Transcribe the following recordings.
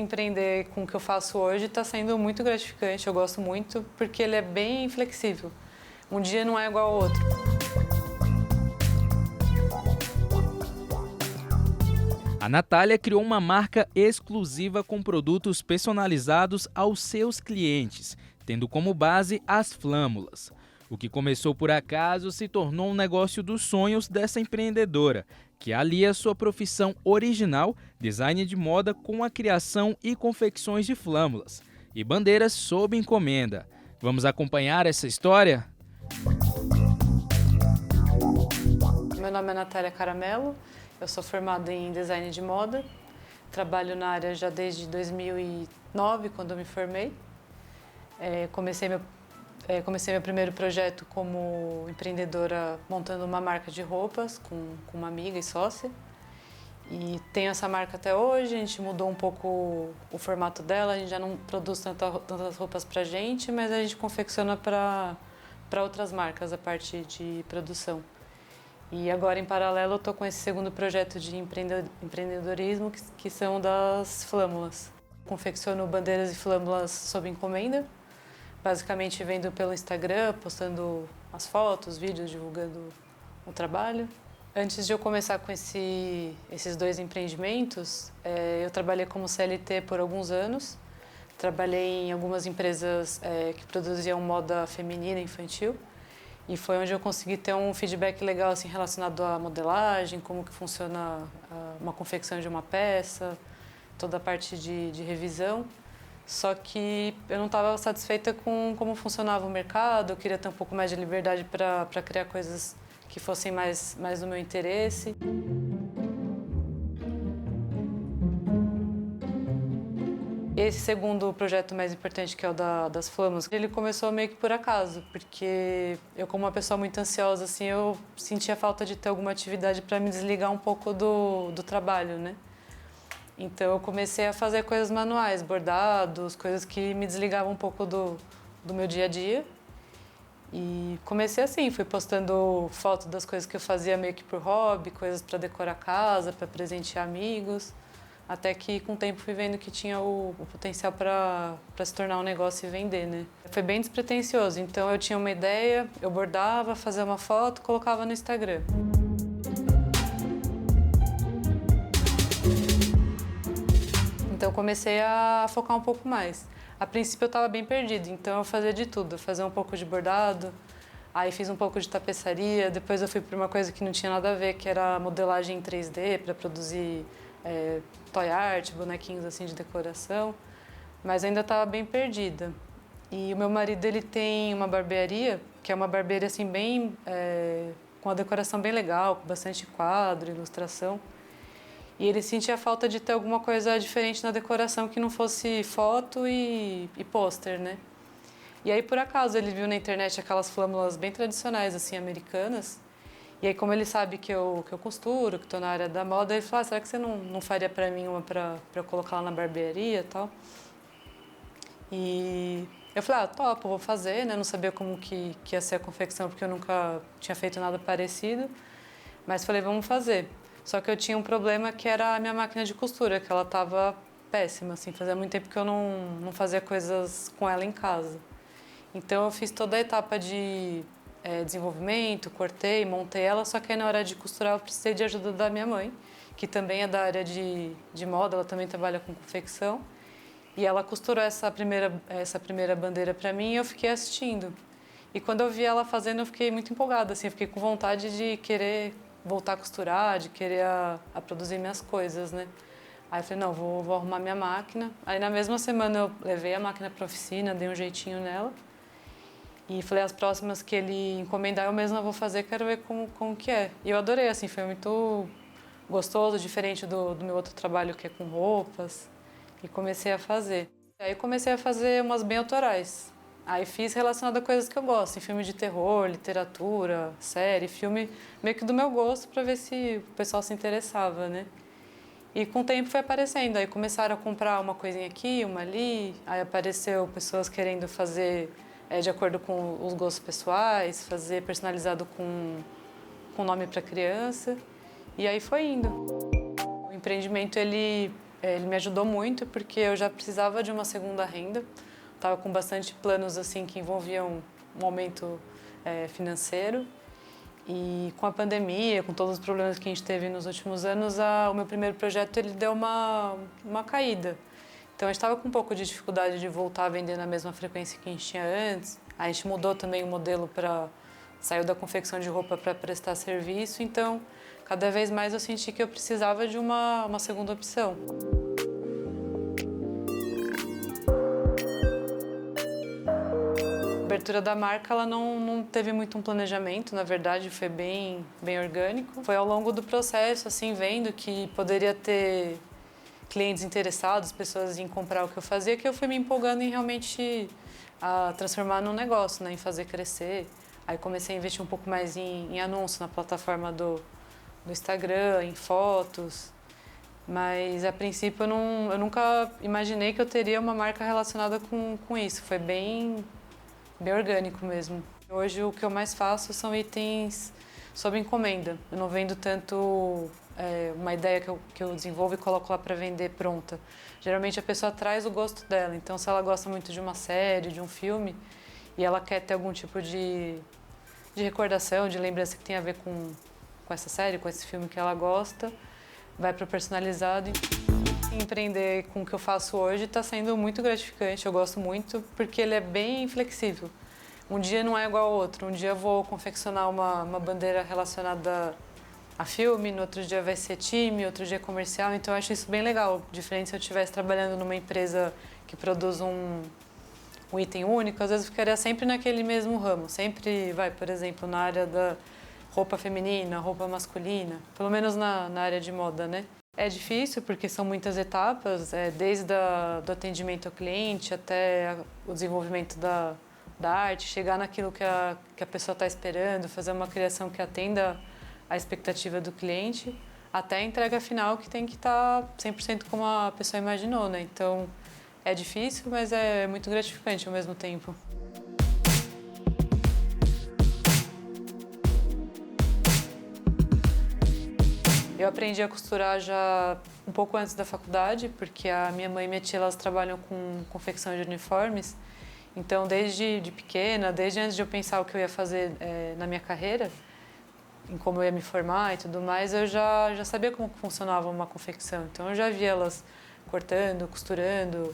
empreender com o que eu faço hoje está sendo muito gratificante, eu gosto muito, porque ele é bem flexível. Um dia não é igual ao outro. A Natália criou uma marca exclusiva com produtos personalizados aos seus clientes, tendo como base as flâmulas. O que começou por acaso se tornou um negócio dos sonhos dessa empreendedora, que alia sua profissão original, design de moda, com a criação e confecções de flâmulas e bandeiras sob encomenda. Vamos acompanhar essa história? Meu nome é Natália Caramelo, eu sou formada em design de moda, trabalho na área já desde 2009, quando eu me formei. Comecei meu primeiro projeto como empreendedora montando uma marca de roupas com uma amiga e sócia. E tenho essa marca até hoje, a gente mudou um pouco o formato dela, a gente já não produz tantas roupas pra gente, mas a gente confecciona para outras marcas a parte de produção. E agora, em paralelo, eu estou com esse segundo projeto de empreendedorismo, que são das flâmulas. Confecciono bandeiras e flâmulas sob encomenda, basicamente vendo pelo Instagram, postando as fotos, vídeos, divulgando o trabalho. Antes de eu começar com esses dois empreendimentos, eu trabalhei como CLT por alguns anos. Trabalhei em algumas empresas que produziam moda feminina e infantil. E foi onde eu consegui ter um feedback legal assim, relacionado à modelagem, como que funciona uma confecção de uma peça, toda a parte de revisão. Só que eu não estava satisfeita com como funcionava o mercado, eu queria ter um pouco mais de liberdade para criar coisas que fossem mais do meu interesse. Esse segundo projeto mais importante, que é o das flâmulas, ele começou meio que por acaso, porque eu, como uma pessoa muito ansiosa, assim, eu sentia falta de ter alguma atividade para me desligar um pouco do trabalho, né? Então eu comecei a fazer coisas manuais, bordados, coisas que me desligavam um pouco do meu dia a dia. E comecei assim, fui postando fotos das coisas que eu fazia meio que por hobby, coisas para decorar a casa, para presentear amigos. Até que com o tempo fui vendo que tinha o potencial para se tornar um negócio e vender, né? Foi bem despretensioso, então eu tinha uma ideia, eu bordava, fazia uma foto, colocava no Instagram. Então eu comecei a focar um pouco mais. A princípio eu estava bem perdida, então eu fazia de tudo. Eu fazia um pouco de bordado, aí fiz um pouco de tapeçaria, depois eu fui para uma coisa que não tinha nada a ver, que era modelagem em 3D para produzir toy art, bonequinhos assim de decoração, mas ainda estava bem perdida. E o meu marido, ele tem uma barbearia, que é uma barbearia assim bem com uma decoração bem legal, com bastante quadro, ilustração. E ele sentia falta de ter alguma coisa diferente na decoração que não fosse foto e pôster, né? E aí, por acaso, ele viu na internet aquelas flâmulas bem tradicionais, assim, americanas. E aí, como ele sabe que eu costuro, que estou na área da moda, ele falou, será que você não faria para mim uma para eu colocar lá na barbearia e tal? E eu falei, topo, vou fazer, né? Não sabia como que ia ser a confecção, porque eu nunca tinha feito nada parecido. Mas falei, vamos fazer. Só que eu tinha um problema que era a minha máquina de costura, que ela estava péssima, assim. Fazia muito tempo que eu não fazia coisas com ela em casa. Então eu fiz toda a etapa de desenvolvimento, cortei, montei ela, só que aí na hora de costurar eu precisei de ajuda da minha mãe, que também é da área de moda, ela também trabalha com confecção. E ela costurou essa primeira bandeira para mim e eu fiquei assistindo. E quando eu vi ela fazendo, eu fiquei muito empolgada, assim, eu fiquei com vontade de querer voltar a costurar, de querer a produzir minhas coisas, né? Aí eu falei, não, vou arrumar minha máquina. Aí na mesma semana eu levei a máquina para a oficina, dei um jeitinho nela. E falei, as próximas que ele encomendar eu mesma vou fazer, quero ver como que é. E eu adorei, assim, foi muito gostoso, diferente do meu outro trabalho que é com roupas. E comecei a fazer. Aí comecei a fazer umas bem autorais. Aí fiz relacionado a coisas que eu gosto, em filme de terror, literatura, série, filme meio que do meu gosto para ver se o pessoal se interessava, né? E com o tempo foi aparecendo, aí começaram a comprar uma coisinha aqui, uma ali, aí apareceu pessoas querendo fazer de acordo com os gostos pessoais, fazer personalizado com nome para criança, e aí foi indo. O empreendimento, ele ele me ajudou muito porque eu já precisava de uma segunda renda. Estava com bastante planos assim que envolviam um aumento financeiro. E com a pandemia, com todos os problemas que a gente teve nos últimos anos, o meu primeiro projeto ele deu uma caída. Então, a gente estava com um pouco de dificuldade de voltar a vender na mesma frequência que a gente tinha antes. A gente mudou também o modelo saiu da confecção de roupa para prestar serviço. Então, cada vez mais eu senti que eu precisava de uma segunda opção. A abertura da marca ela não teve muito um planejamento, na verdade foi bem orgânico. Foi ao longo do processo, assim, vendo que poderia ter clientes interessados, pessoas em comprar o que eu fazia, que eu fui me empolgando em realmente transformar num negócio, né, em fazer crescer. Aí comecei a investir um pouco mais em anúncio na plataforma do Instagram, em fotos. Mas a princípio eu nunca imaginei que eu teria uma marca relacionada com isso. Foi bem orgânico mesmo. Hoje o que eu mais faço são itens sob encomenda. Eu não vendo tanto uma ideia que eu desenvolvo e coloco lá para vender pronta. Geralmente a pessoa traz o gosto dela. Então, se ela gosta muito de uma série, de um filme, e ela quer ter algum tipo de recordação, de lembrança que tem a ver com essa série, com esse filme que ela gosta, vai para o personalizado. Empreender com o que eu faço hoje está sendo muito gratificante, eu gosto muito, porque ele é bem flexível. Um dia não é igual ao outro, um dia eu vou confeccionar uma bandeira relacionada a filme, no outro dia vai ser time, outro dia comercial, então eu acho isso bem legal, diferente se eu estivesse trabalhando numa empresa que produz um item único, às vezes eu ficaria sempre naquele mesmo ramo, sempre por exemplo, na área da roupa feminina, roupa masculina, pelo menos na área de moda, né? É difícil porque são muitas etapas, desde do atendimento ao cliente até o desenvolvimento da arte, chegar naquilo que a pessoa está esperando, fazer uma criação que atenda à expectativa do cliente, até a entrega final que tem que estar 100% como a pessoa imaginou, né? Então, é difícil, mas é muito gratificante ao mesmo tempo. Eu aprendi a costurar já um pouco antes da faculdade, porque a minha mãe e minha tia elas trabalham com confecção de uniformes. Então, desde pequena, desde antes de eu pensar o que eu ia fazer na minha carreira, em como eu ia me formar e tudo mais, eu já sabia como funcionava uma confecção. Então, eu já via elas cortando, costurando.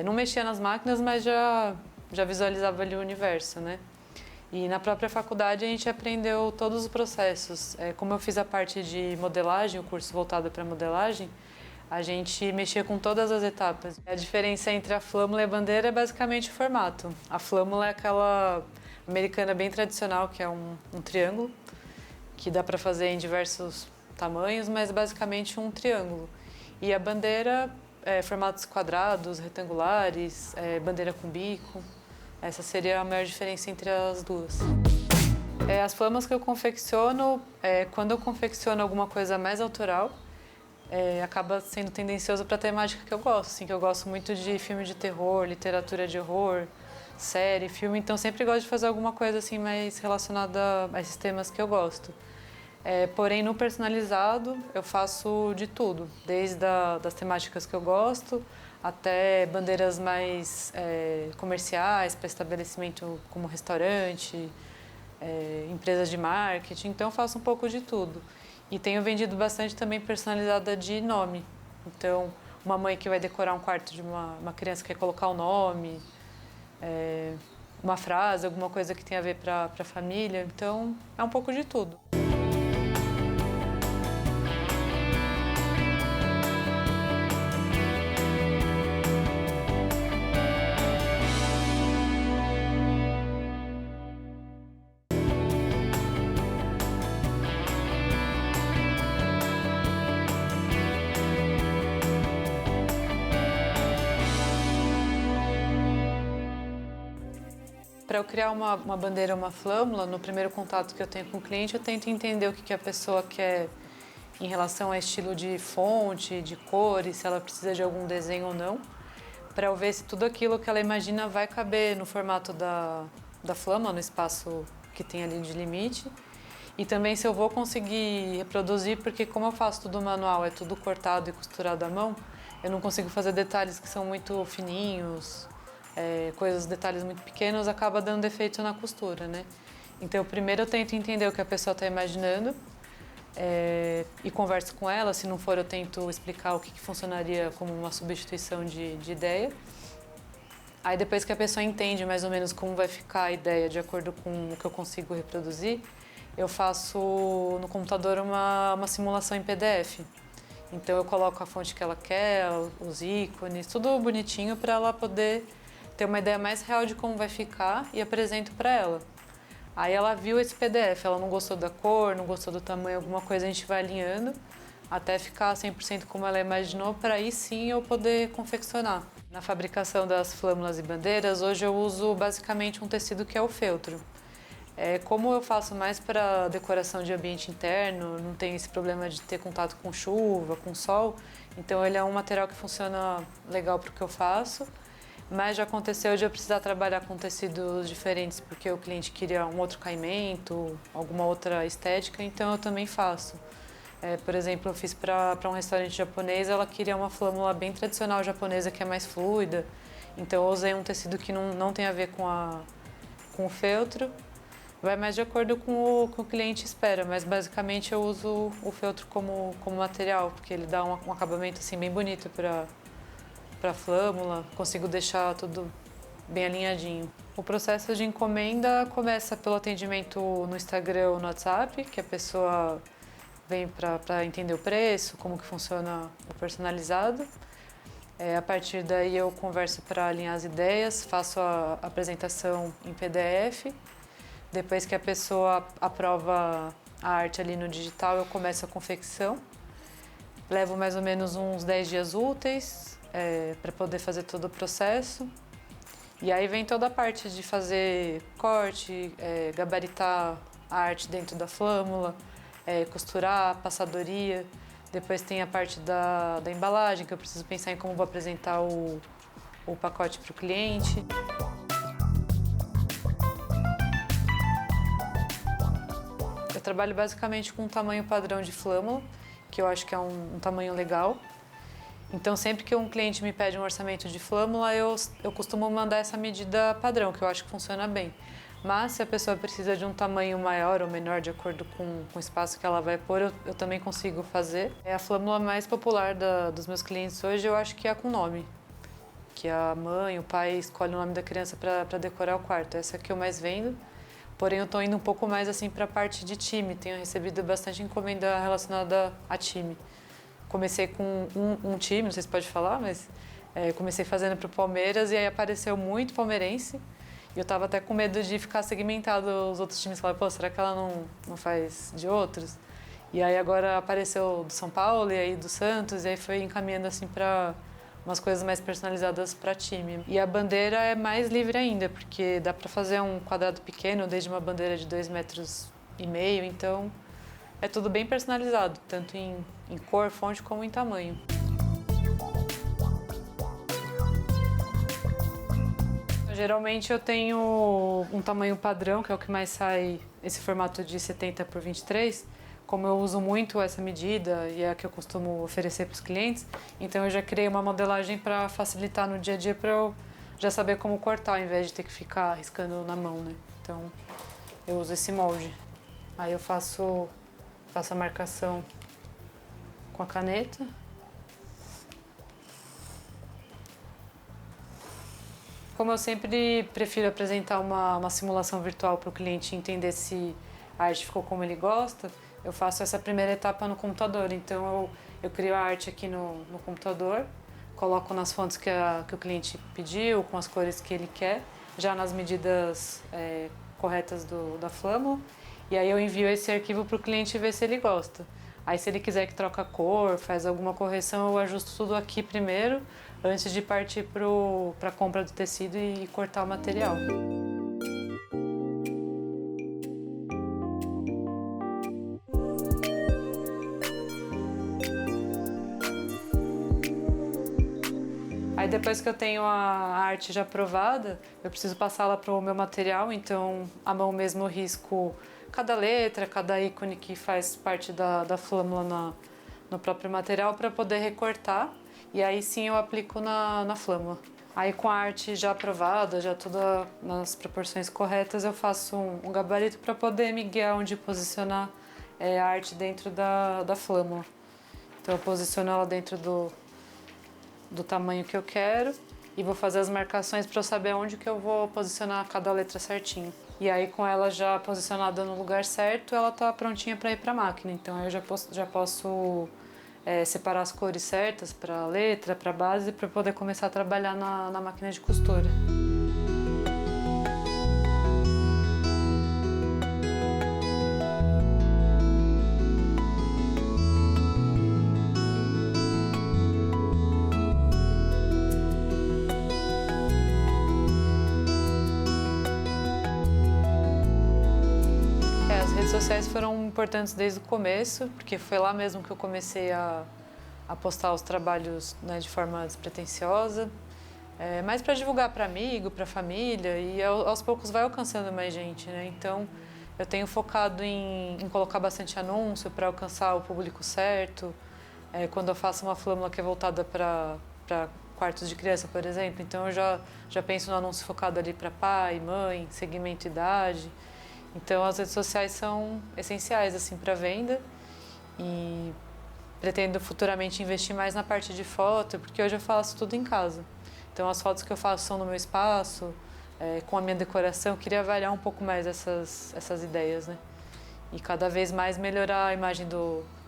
Não mexia nas máquinas, mas já visualizava ali o universo, né? E na própria faculdade a gente aprendeu todos os processos. Como eu fiz a parte de modelagem, o curso voltado para modelagem, a gente mexia com todas as etapas. A diferença entre a flâmula e a bandeira é basicamente o formato. A flâmula é aquela americana bem tradicional, que é um triângulo, que dá para fazer em diversos tamanhos, mas basicamente um triângulo. E a bandeira é formatos quadrados, retangulares, bandeira com bico. Essa seria a maior diferença entre as duas. As flâmulas que eu confecciono, quando eu confecciono alguma coisa mais autoral, acaba sendo tendencioso para a temática que eu gosto. Assim, que eu gosto muito de filme de terror, literatura de horror, série, filme. Então, sempre gosto de fazer alguma coisa assim mais relacionada a esses temas que eu gosto. Porém, no personalizado, eu faço de tudo. Desde das temáticas que eu gosto, até bandeiras mais comerciais, para estabelecimento como restaurante, empresas de marketing. Então, eu faço um pouco de tudo. E tenho vendido bastante também personalizada de nome. Então, uma mãe que vai decorar um quarto de uma criança que quer colocar o nome, uma frase, alguma coisa que tenha a ver para a família. Então, é um pouco de tudo. Para eu criar uma bandeira, uma flâmula, no primeiro contato que eu tenho com o cliente, eu tento entender o que a pessoa quer em relação a estilo de fonte, de cores, se ela precisa de algum desenho ou não, para eu ver se tudo aquilo que ela imagina vai caber no formato da flâmula, no espaço que tem ali de limite. E também se eu vou conseguir reproduzir, porque como eu faço tudo manual, é tudo cortado e costurado à mão, eu não consigo fazer detalhes que são muito fininhos, detalhes muito pequenos, acaba dando defeito na costura, né? Então, primeiro eu tento entender o que a pessoa está imaginando e converso com ela. Se não for, eu tento explicar o que funcionaria como uma substituição de ideia. Aí, depois que a pessoa entende mais ou menos como vai ficar a ideia de acordo com o que eu consigo reproduzir, eu faço no computador uma simulação em PDF. Então, eu coloco a fonte que ela quer, os ícones, tudo bonitinho para ela poder ter uma ideia mais real de como vai ficar e apresento para ela. Aí ela viu esse PDF, ela não gostou da cor, não gostou do tamanho, alguma coisa, a gente vai alinhando até ficar 100% como ela imaginou, para aí sim eu poder confeccionar. Na fabricação das flâmulas e bandeiras, hoje eu uso basicamente um tecido que é o feltro. Como eu faço mais para decoração de ambiente interno, não tem esse problema de ter contato com chuva, com sol, então ele é um material que funciona legal para o que eu faço. Mas já aconteceu de eu precisar trabalhar com tecidos diferentes porque o cliente queria um outro caimento, alguma outra estética, então eu também faço. Por exemplo, eu fiz para um restaurante japonês, ela queria uma flâmula bem tradicional japonesa que é mais fluida, então eu usei um tecido que não tem a ver com o feltro. Vai mais de acordo com o que o cliente espera, mas basicamente eu uso o feltro como material, porque ele dá um acabamento assim, bem bonito para a flâmula, consigo deixar tudo bem alinhadinho. O processo de encomenda começa pelo atendimento no Instagram ou no WhatsApp, que a pessoa vem para entender o preço, como que funciona o personalizado. A partir daí eu converso para alinhar as ideias, faço a apresentação em PDF. Depois que a pessoa aprova a arte ali no digital, eu começo a confecção. Levo mais ou menos uns 10 dias úteis para poder fazer todo o processo. E aí vem toda a parte de fazer corte, gabaritar a arte dentro da flâmula, costurar, passadoria. Depois tem a parte da embalagem, que eu preciso pensar em como vou apresentar o pacote para o cliente. Eu trabalho basicamente com um tamanho padrão de flâmula, que eu acho que é um tamanho legal. Então, sempre que um cliente me pede um orçamento de flâmula, eu costumo mandar essa medida padrão, que eu acho que funciona bem. Mas, se a pessoa precisa de um tamanho maior ou menor, de acordo com o espaço que ela vai pôr, eu também consigo fazer. A flâmula mais popular dos meus clientes hoje, eu acho que é a com nome. Que a mãe, o pai escolhe o nome da criança para decorar o quarto. Essa é a que eu mais vendo. Porém, eu estou indo um pouco mais assim para a parte de time. Tenho recebido bastante encomenda relacionada a time. Comecei com um time, não sei se pode falar, mas comecei fazendo para o Palmeiras e aí apareceu muito palmeirense. E eu estava até com medo de ficar segmentado os outros times. Falei, pô, será que ela não faz de outros? E aí agora apareceu do São Paulo e aí do Santos, e aí foi encaminhando assim para umas coisas mais personalizadas para time. E a bandeira é mais livre ainda, porque dá para fazer um quadrado pequeno, desde uma bandeira de 2,5 metros, então é tudo bem personalizado, tanto em cor, fonte, como em tamanho. Geralmente eu tenho um tamanho padrão, que é o que mais sai, esse formato de 70 por 23. Como eu uso muito essa medida e é a que eu costumo oferecer para os clientes, então eu já criei uma modelagem para facilitar no dia a dia, para eu já saber como cortar, ao invés de ter que ficar riscando na mão, né? Então eu uso esse molde. Aí eu faço a marcação com a caneta. Como eu sempre prefiro apresentar uma simulação virtual para o cliente entender se a arte ficou como ele gosta, eu faço essa primeira etapa no computador. Então eu crio a arte aqui no computador, coloco nas fontes que o cliente pediu, com as cores que ele quer, já nas medidas corretas da flâmula, e aí eu envio esse arquivo para o cliente ver se ele gosta. Aí se ele quiser que troque a cor, faz alguma correção, eu ajusto tudo aqui primeiro, antes de partir para a compra do tecido e cortar o material. Aí depois que eu tenho a arte já provada, eu preciso passá-la para o meu material, então à mão mesmo eu risco cada letra, cada ícone que faz parte da flâmula no próprio material para poder recortar. e aí sim eu aplico na flâmula. Aí com a arte já aprovada, já toda nas proporções corretas, eu faço um gabarito para poder me guiar onde posicionar a arte dentro da flâmula. Então eu posiciono ela dentro do tamanho que eu quero e vou fazer as marcações para eu saber onde que eu vou posicionar cada letra certinho. E aí com ela já posicionada no lugar certo, ela tá prontinha para ir para a máquina. Então eu já posso separar as cores certas para a letra, para a base, para poder começar a trabalhar na máquina de costura. As redes sociais foram importantes desde o começo, porque foi lá mesmo que eu comecei a postar os trabalhos, né, de forma despretensiosa, mais para divulgar para amigo, para família, e aos poucos vai alcançando mais gente, né? Então eu tenho focado em colocar bastante anúncio para alcançar o público certo. Quando eu faço uma flâmula que é voltada para quartos de criança, por exemplo, então eu já penso no anúncio focado ali para pai, mãe, segmento idade. Então as redes sociais são essenciais assim para venda e pretendo futuramente investir mais na parte de foto, porque hoje eu faço tudo em casa. Então as fotos que eu faço são no meu espaço, com a minha decoração. Eu queria variar um pouco mais essas ideias, né? E cada vez mais melhorar a imagem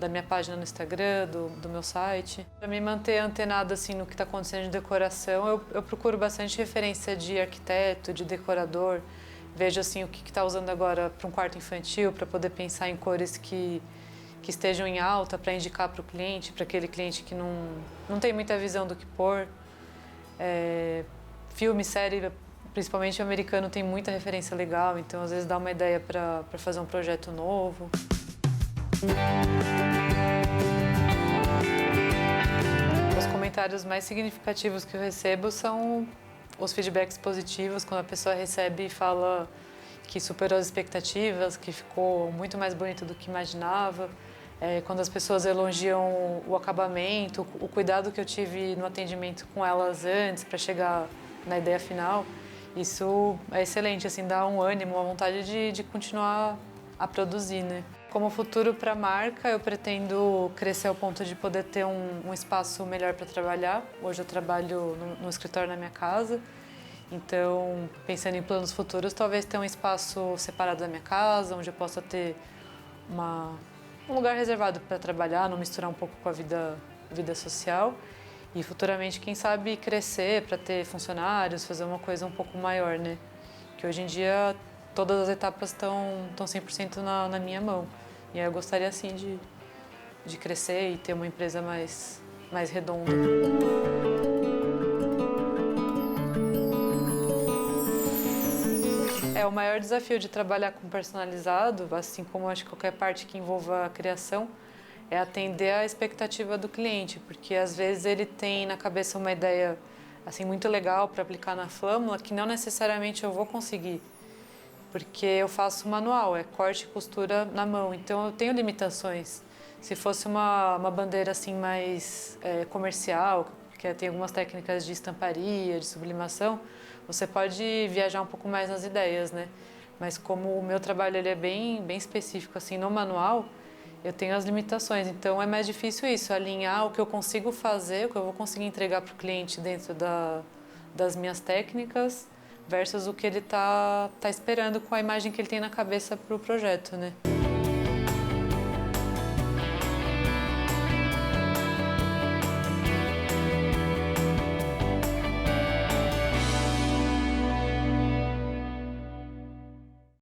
da minha página no Instagram, do meu site. Para me manter antenada assim, no que está acontecendo de decoração, eu procuro bastante referência de arquiteto, de decorador. Vejo assim, o que está usando agora para um quarto infantil, para poder pensar em cores que estejam em alta, para indicar para o cliente, para aquele cliente que não tem muita visão do que pôr. Filme, série, principalmente o americano, tem muita referência legal, então às vezes dá uma ideia para fazer um projeto novo. Os comentários mais significativos que eu recebo são os feedbacks positivos, quando a pessoa recebe e fala que superou as expectativas, que ficou muito mais bonito do que imaginava. Quando as pessoas elogiam o acabamento, o cuidado que eu tive no atendimento com elas antes para chegar na ideia final, isso é excelente, assim, dá um ânimo, uma vontade de continuar a produzir, né? Como futuro para a marca, eu pretendo crescer ao ponto de poder ter um espaço melhor para trabalhar. Hoje eu trabalho no escritório na minha casa, então, pensando em planos futuros, talvez ter um espaço separado da minha casa, onde eu possa ter um lugar reservado para trabalhar, não misturar um pouco com a vida social. E futuramente, quem sabe, crescer para ter funcionários, fazer uma coisa um pouco maior, né? Que hoje em dia todas as etapas estão 100% na minha mão. E aí eu gostaria, assim, de crescer e ter uma empresa mais redonda. O maior desafio de trabalhar com personalizado, assim como acho que qualquer parte que envolva a criação, é atender a expectativa do cliente, porque às vezes ele tem na cabeça uma ideia assim muito legal para aplicar na flâmula que não necessariamente eu vou conseguir, porque eu faço manual, corte e costura na mão, então eu tenho limitações. Se fosse uma bandeira assim mais comercial, que tem algumas técnicas de estamparia, de sublimação, você pode viajar um pouco mais nas ideias, né? Mas como o meu trabalho ele é bem específico assim no manual, eu tenho as limitações. Então é mais difícil isso, alinhar o que eu consigo fazer, o que eu vou conseguir entregar para o cliente dentro das minhas técnicas versus o que ele tá esperando com a imagem que ele tem na cabeça para o projeto, né?